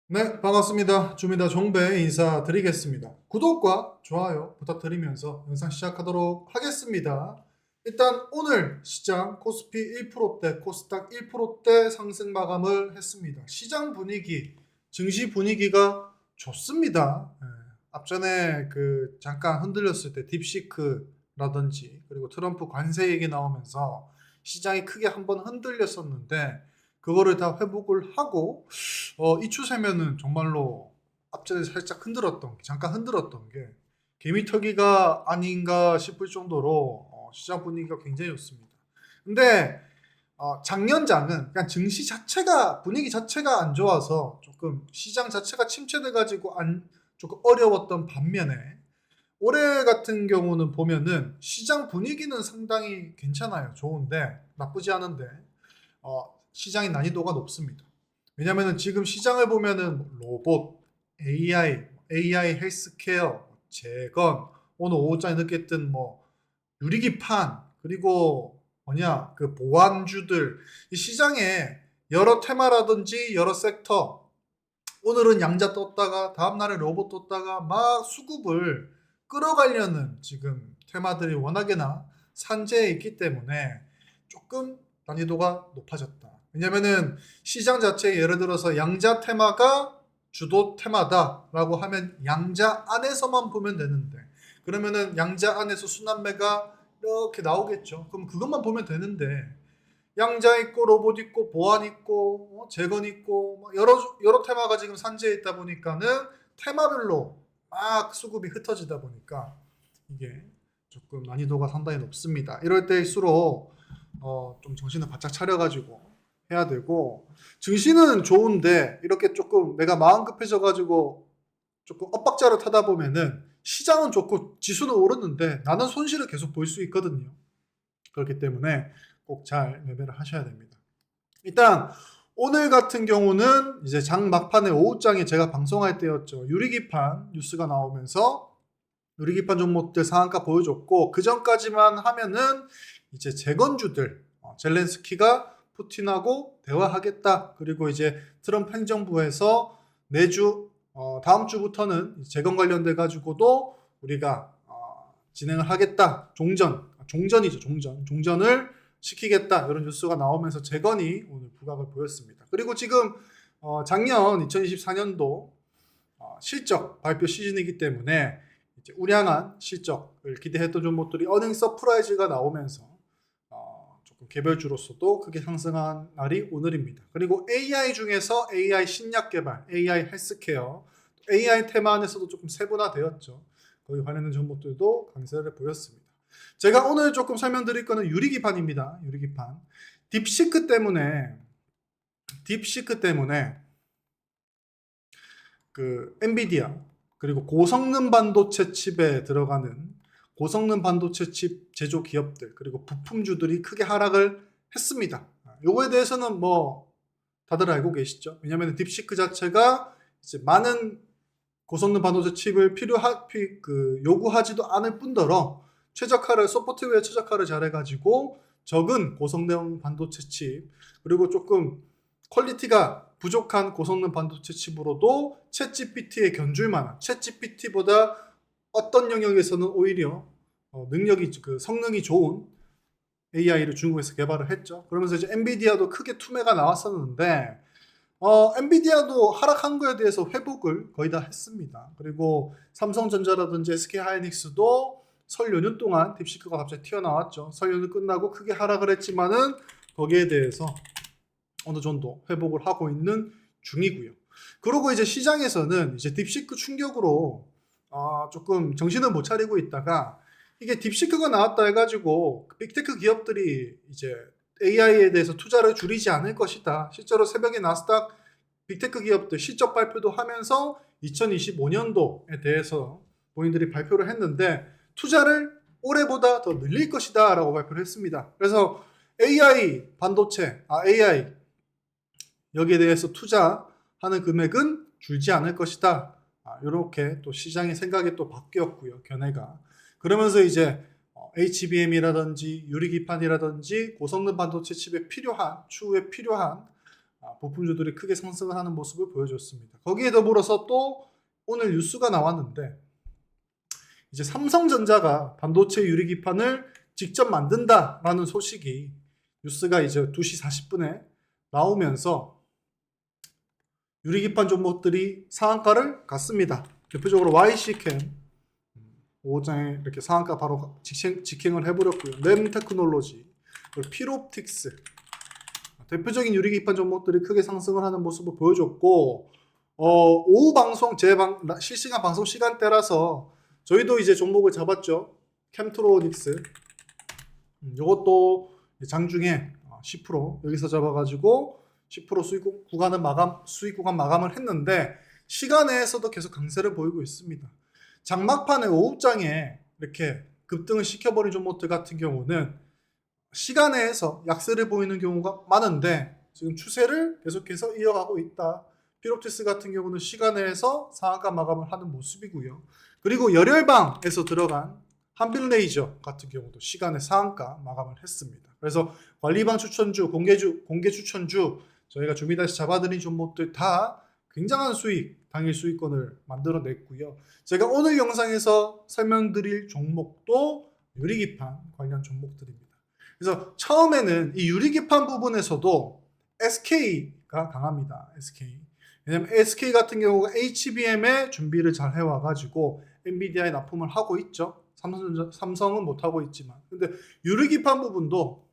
네, 반갑습니다. 주미다 종배 인사드리겠습니다. 구독과 좋아요 부탁드리면서 영상 시작하도록 하겠습니다. 일단 오늘 시장 코스피 1%대, 코스닥 1%대 상승 마감을 했습니다. 시장 분위기, 증시 분위기가 좋습니다. 앞전에 잠깐 흔들렸을 때 딥시크라든지 그리고 트럼프 관세 얘기 나오면서 시장이 크게 한번 흔들렸었는데 그거를 다 회복을 하고 이 추세면은 정말로 앞전에 살짝 잠깐 흔들었던 게 개미털기가 아닌가 싶을 정도로 시장 분위기가 굉장히 좋습니다. 근데 작년장은 그냥 증시 자체가 분위기 자체가 안 좋아서 조금 시장 자체가 침체돼 가지고 안 조금 어려웠던 반면에 올해 같은 경우는 보면은 시장 분위기는 상당히 괜찮아요. 좋은데 나쁘지 않은데 시장의 난이도가 높습니다. 왜냐면은 지금 시장을 보면은 로봇, AI 헬스케어, 재건, 오늘 오후장에 늦게 뜬 유리기판, 그리고 그 보안주들, 이 시장에 여러 테마라든지 여러 섹터, 오늘은 양자 떴다가 다음날에 로봇 떴다가 막 수급을 끌어가려는 지금 테마들이 워낙에나 산재해 있기 때문에 조금 난이도가 높아졌다. 왜냐면은 시장 자체에 예를 들어서 양자 테마가 주도 테마다라고 하면 양자 안에서만 보면 되는데 그러면은 양자 안에서 순환매가 이렇게 나오겠죠. 그럼 그것만 보면 되는데 양자 있고 로봇 있고 보안 있고 재건 있고 여러 테마가 지금 산재해 있다 보니까는 테마별로 막 수급이 흩어지다 보니까 이게 조금 난이도가 상당히 높습니다. 이럴 때일수록 좀 정신을 바짝 차려가지고 해야 되고 증시는 좋은데 이렇게 조금 내가 마음 급해져가지고 조금 엇박자를 타다 보면은 시장은 좋고 지수는 오르는데 나는 손실을 계속 볼 수 있거든요. 그렇기 때문에 꼭 잘 매매를 하셔야 됩니다. 일단 오늘 같은 경우는 이제 장 막판에 오후장에 제가 방송할 때였죠. 유리기판 뉴스가 나오면서 유리기판 종목들 상한가 보여줬고 그 전까지만 하면은 이제 재건주들 젤렌스키가 푸틴하고 대화하겠다. 그리고 이제 트럼프 행정부에서 내주 다음 주부터는 재건 관련돼 가지고도 우리가 진행을 하겠다. 종전이죠. 종전을 시키겠다. 이런 뉴스가 나오면서 재건이 오늘 부각을 보였습니다. 그리고 지금 작년 2024년도 실적 발표 시즌이기 때문에 이제 우량한 실적을 기대했던 종목들이 어닝 서프라이즈가 나오면서 조금 개별주로서도 크게 상승한 날이 오늘입니다. 그리고 AI 중에서 AI 신약 개발, AI 헬스케어, AI 테마 안에서도 조금 세분화되었죠. 거기 관련된 종목들도 강세를 보였습니다. 제가 오늘 조금 설명드릴 거는 유리기판입니다. 유리기판. 딥시크 때문에 그 엔비디아 그리고 고성능 반도체 칩에 들어가는 고성능 반도체 칩 제조 기업들 그리고 부품주들이 크게 하락을 했습니다. 요거에 대해서는 다들 알고 계시죠? 왜냐하면 딥시크 자체가 이제 많은 고성능 반도체 칩을 요구하지도 않을 뿐더러 소프트웨어 최적화를 잘해가지고 적은 고성능 반도체 칩 그리고 조금 퀄리티가 부족한 고성능 반도체 칩으로도 챗GPT에 견줄 만한 챗GPT보다 어떤 영역에서는 오히려 성능이 좋은 AI를 중국에서 개발을 했죠. 그러면서 이제 엔비디아도 크게 투매가 나왔었는데 엔비디아도 하락한 거에 대해서 회복을 거의 다 했습니다. 그리고 삼성전자라든지 SK하이닉스도 설 연휴 동안 딥시크가 갑자기 튀어나왔죠. 설 연휴 끝나고 크게 하락을 했지만은 거기에 대해서 어느 정도 회복을 하고 있는 중이고요. 그리고 이제 시장에서는 이제 딥시크 충격으로 조금 정신을 못 차리고 있다가 이게 딥시크가 나왔다 해가지고 빅테크 기업들이 이제 AI에 대해서 투자를 줄이지 않을 것이다. 실제로 새벽에 나스닥 빅테크 기업들 실적 발표도 하면서 2025년도에 대해서 본인들이 발표를 했는데 투자를 올해보다 더 늘릴 것이다 라고 발표를 했습니다. 그래서 AI 여기에 대해서 투자하는 금액은 줄지 않을 것이다. 이렇게 또 시장의 생각이 또 바뀌었고요. 견해가. 그러면서 이제 HBM이라든지 유리기판이라든지 고성능 반도체 칩에 추후에 필요한 부품주들이 크게 상승을 하는 모습을 보여줬습니다. 거기에 더불어서 또 오늘 뉴스가 나왔는데 이제 삼성전자가 반도체 유리기판을 직접 만든다라는 소식이 뉴스가 이제 2시 40분에 나오면서 유리기판 종목들이 상한가를 갔습니다. 대표적으로 YC캠 5장에 이렇게 상한가 바로 직행을 해버렸고요. 램테크놀로지, 그리고 필옵틱스, 대표적인 유리기판 종목들이 크게 상승을 하는 모습을 보여줬고, 오후 방송 실시간 방송 시간대라서 저희도 이제 종목을 잡았죠. 캠트로닉스, 이것도 장중에 10% 여기서 잡아가지고 10% 수익 구간 마감을 했는데 시간에서도 계속 강세를 보이고 있습니다. 장막판에 오후장에 이렇게 급등을 시켜버린 종목들 같은 경우는 시간에서 약세를 보이는 경우가 많은데 지금 추세를 계속해서 이어가고 있다. 필옵티스 같은 경우는 시간에서 상한가 마감을 하는 모습이고요. 그리고 열혈방에서 들어간 한빌레이저 같은 경우도 시간에 상한가 마감을 했습니다. 그래서 관리방 추천주, 공개 추천주 저희가 준비다시 잡아드린 종목들 다 굉장한 당일 수익권을 만들어냈고요. 제가 오늘 영상에서 설명드릴 종목도 유리기판 관련 종목들입니다. 그래서 처음에는 이 유리기판 부분에서도 SK가 강합니다. SK. 왜냐면 SK 같은 경우가 HBM에 준비를 잘 해와가지고 엔비디아에 납품을 하고 있죠. 삼성은 못하고 있지만. 근데 유리기판 부분도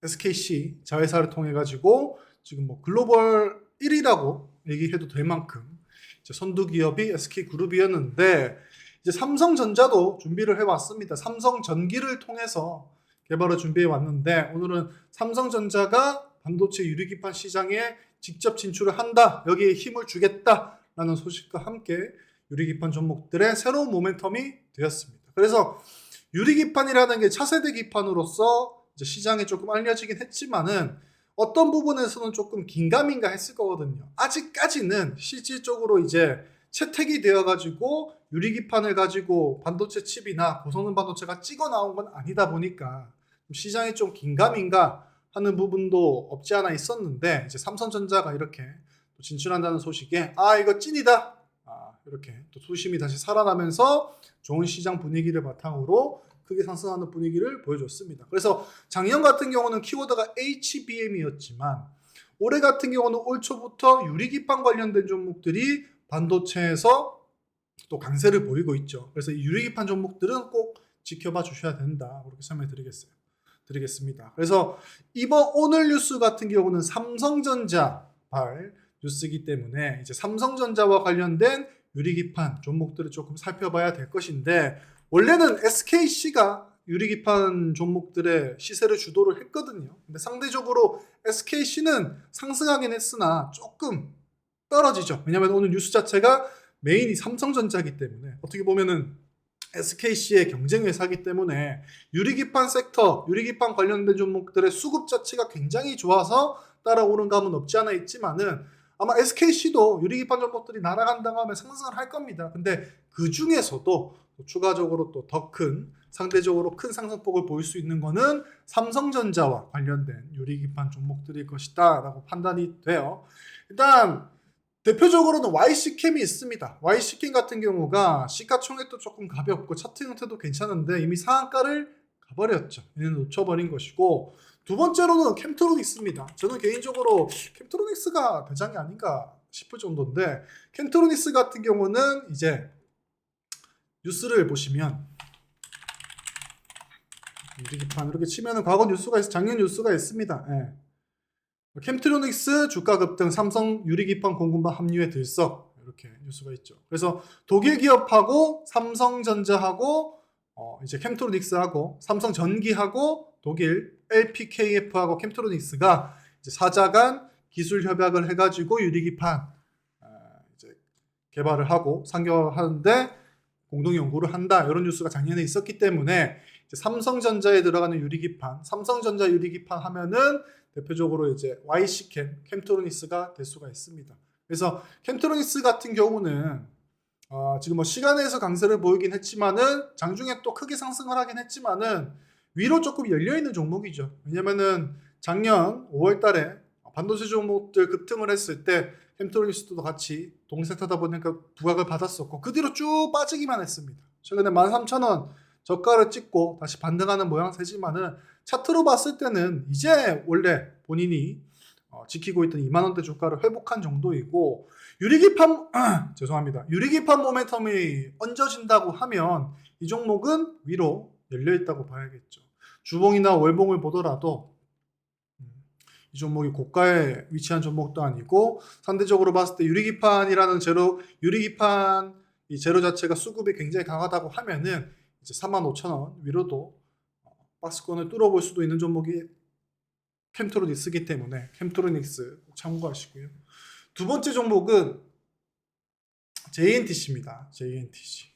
SKC 자회사를 통해 가지고 지금 뭐 글로벌 1위라고 얘기해도 될 만큼 이제 선두 기업이 SK그룹이었는데 이제 삼성전자도 준비를 해왔습니다. 삼성전기를 통해서 개발을 준비해 왔는데 오늘은 삼성전자가 반도체 유리기판 시장에 직접 진출을 한다. 여기에 힘을 주겠다라는 소식과 함께 유리기판 종목들의 새로운 모멘텀이 되었습니다. 그래서 유리기판이라는 게 차세대 기판으로서 이제 시장에 조금 알려지긴 했지만은 어떤 부분에서는 조금 긴가민가 했을 거거든요. 아직까지는 실질적으로 이제 채택이 되어가지고 유리기판을 가지고 반도체 칩이나 고성능 반도체가 찍어 나온 건 아니다 보니까 시장에 좀 긴가민가 하는 부분도 없지 않아 있었는데 이제 삼성전자가 이렇게 또 진출한다는 소식에 이거 찐이다. 이렇게 또 수심이 다시 살아나면서 좋은 시장 분위기를 바탕으로 크게 상승하는 분위기를 보여줬습니다. 그래서 작년 같은 경우는 키워드가 HBM이었지만 올해 같은 경우는 올 초부터 유리기판 관련된 종목들이 반도체에서 또 강세를 보이고 있죠. 그래서 이 유리기판 종목들은 꼭 지켜봐 주셔야 된다. 그렇게 설명해 드리겠습니다. 그래서 오늘 뉴스 같은 경우는 삼성전자 뉴스이기 때문에 이제 삼성전자와 관련된 유리기판 종목들을 조금 살펴봐야 될 것인데 원래는 SKC가 유리기판 종목들의 시세를 주도를 했거든요. 근데 상대적으로 SKC는 상승하긴 했으나 조금 떨어지죠. 왜냐하면 오늘 뉴스 자체가 메인이 삼성전자이기 때문에 어떻게 보면은 SKC의 경쟁 회사이기 때문에 유리기판 섹터, 유리기판 관련된 종목들의 수급 자체가 굉장히 좋아서 따라오는 감은 없지 않아 있지만은 아마 SKC도 유리기판 종목들이 날아간다고 하면 상승을 할 겁니다. 근데 그 중에서도 추가적으로 또 더 상대적으로 큰 상승폭을 보일 수 있는 거는 삼성전자와 관련된 유리기판 종목들일 것이다 라고 판단이 돼요. 일단 대표적으로는 YC캠이 있습니다. YC캠 같은 경우가 시가총액도 조금 가볍고 차트 형태도 괜찮은데 이미 상한가를 가버렸죠. 얘는 놓쳐버린 것이고 두 번째로는 캠트로닉스입니다. 저는 개인적으로 캠트로닉스가 대장이 아닌가 싶을 정도인데 캠트로닉스 같은 경우는 이제 뉴스를 보시면 유리기판 이렇게 치면은 과거 뉴스가 작년 뉴스가 있습니다. 캠트로닉스 주가 급등, 삼성 유리기판 공급망 합류에 들썩 이렇게 뉴스가 있죠. 그래서 독일 기업하고 삼성전자하고 이제 캠트로닉스하고 삼성전기하고 독일 LPKF하고 캠트로닉스가 이제 사자간 기술 협약을 해가지고 유리기판 이제 개발을 하고 상용하는데 공동 연구를 한다 이런 뉴스가 작년에 있었기 때문에 이제 삼성전자에 들어가는 유리기판, 삼성전자 유리기판 하면은 대표적으로 이제 YC캠, 캠트로닉스가 될 수가 있습니다. 그래서 캠트로닉스 같은 경우는 지금 뭐 시간에서 강세를 보이긴 했지만은 장중에 또 크게 상승을 하긴 했지만은 위로 조금 열려 있는 종목이죠. 왜냐면은 작년 5월 달에 반도체 종목들 급등을 했을 때 캠트로닉스도 같이 동색하다 보니까 부각을 받았었고 그 뒤로 쭉 빠지기만 했습니다. 최근에 13,000원 저가를 찍고 다시 반등하는 모양새지만은 차트로 봤을 때는 이제 원래 본인이 지키고 있던 2만원대 주가를 회복한 정도이고 유리기판 죄송합니다. 유리기판 모멘텀이 얹어진다고 하면 이 종목은 위로 열려있다고 봐야겠죠. 주봉이나 월봉을 보더라도 이 종목이 고가에 위치한 종목도 아니고 상대적으로 봤을 때 유리기판이라는 재료, 유리기판 이 재료 자체가 수급이 굉장히 강하다고 하면은 이제 45,000원 위로도 박스권을 뚫어볼 수도 있는 종목이 캠트로닉스이기 때문에 캠트로닉스 참고하시고요. 두 번째 종목은 JNTC입니다. JNTC.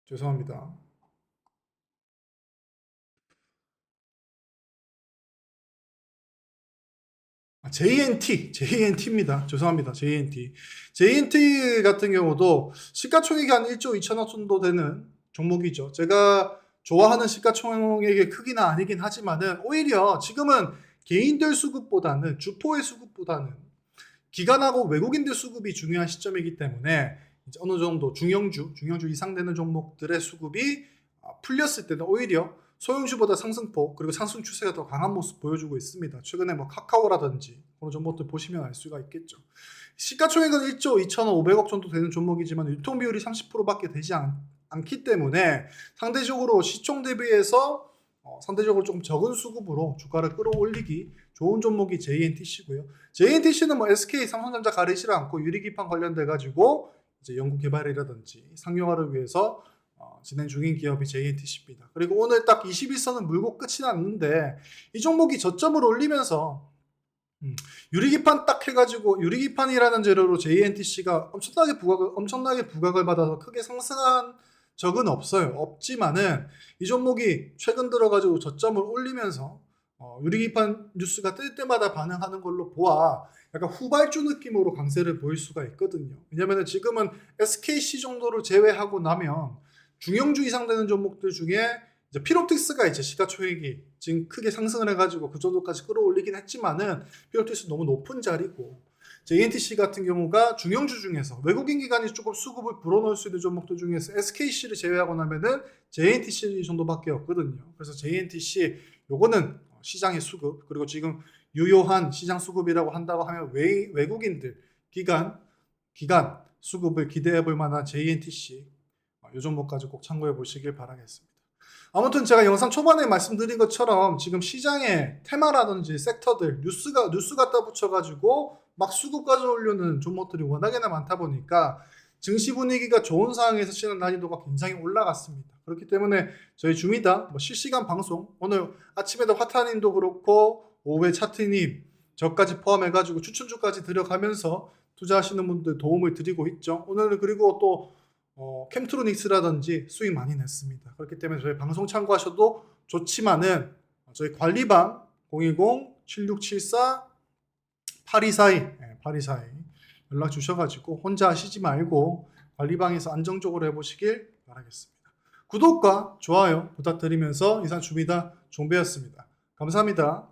죄송합니다. JNT입니다. 죄송합니다. JNT 같은 경우도 시가총액이 한 1조 2천억 정도 되는 종목이죠. 제가 좋아하는 시가총액의 크기는 아니긴 하지만은 오히려 지금은 개인들 수급보다는 주포의 수급보다는 기관하고 외국인들 수급이 중요한 시점이기 때문에 이제 어느 정도 중형주 이상 되는 종목들의 수급이 풀렸을 때는 오히려 소형주보다 상승폭 그리고 상승 추세가 더 강한 모습 보여주고 있습니다. 최근에 뭐 카카오라든지 그런 종목들 보시면 알 수가 있겠죠. 시가총액은 1조 2,500억 정도 되는 종목이지만 유통 비율이 30%밖에 되지 않기 때문에 상대적으로 시총 대비해서 상대적으로 조금 적은 수급으로 주가를 끌어올리기 좋은 종목이 JNTC고요. JNTC는 뭐 SK, 삼성전자 가리지를 않고 유리기판 관련돼 가지고 이제 연구 개발이라든지 상용화를 위해서 진행 중인 기업이 JNTC입니다. 그리고 오늘 딱 21선은 물고 끝이 났는데 이 종목이 저점을 올리면서 유리기판 딱 해가지고 유리기판이라는 재료로 JNTC가 엄청나게 부각을 받아서 크게 상승한 적은 없지만은 이 종목이 최근 들어가지고 저점을 올리면서 유리기판 뉴스가 뜰 때마다 반응하는 걸로 보아 약간 후발주 느낌으로 강세를 보일 수가 있거든요. 왜냐면 지금은 SKC 정도를 제외하고 나면 중형주 이상 되는 종목들 중에 이제 피롭틱스가 이제 시가총액이 지금 크게 상승을 해가지고 그 정도까지 끌어올리긴 했지만은 피롭틱스 너무 높은 자리고 JNTC 같은 경우가 중형주 중에서 외국인 기관이 조금 수급을 불어넣을 수 있는 종목들 중에서 SKC를 제외하고 나면은 JNTC 정도밖에 없거든요. 그래서 JNTC 요거는 시장의 수급 그리고 지금 유효한 시장 수급이라고 한다고 하면 외국인들 기관 수급을 기대해 볼 만한 JNTC 이 종목까지 꼭 참고해 보시길 바라겠습니다. 아무튼 제가 영상 초반에 말씀드린 것처럼 지금 시장의 테마라든지 섹터들 뉴스 갖다 붙여가지고 막 수급 가져오려는 종목들이 워낙에나 많다 보니까 증시 분위기가 좋은 상황에서 시장 난이도가 굉장히 올라갔습니다. 그렇기 때문에 저희 줌이다 실시간 방송 오늘 아침에도 화타님도 그렇고 오후에 차트님 저까지 포함해가지고 추천주까지 들어가면서 투자하시는 분들 도움을 드리고 있죠. 오늘은 그리고 또 캠트로닉스라든지 수익 많이 냈습니다. 그렇기 때문에 저희 방송 참고하셔도 좋지만은 저희 관리방 010-7674-8242 연락 주셔가지고 혼자 하시지 말고 관리방에서 안정적으로 해보시길 바라겠습니다. 구독과 좋아요 부탁드리면서 이상 줌이다 종배였습니다. 감사합니다.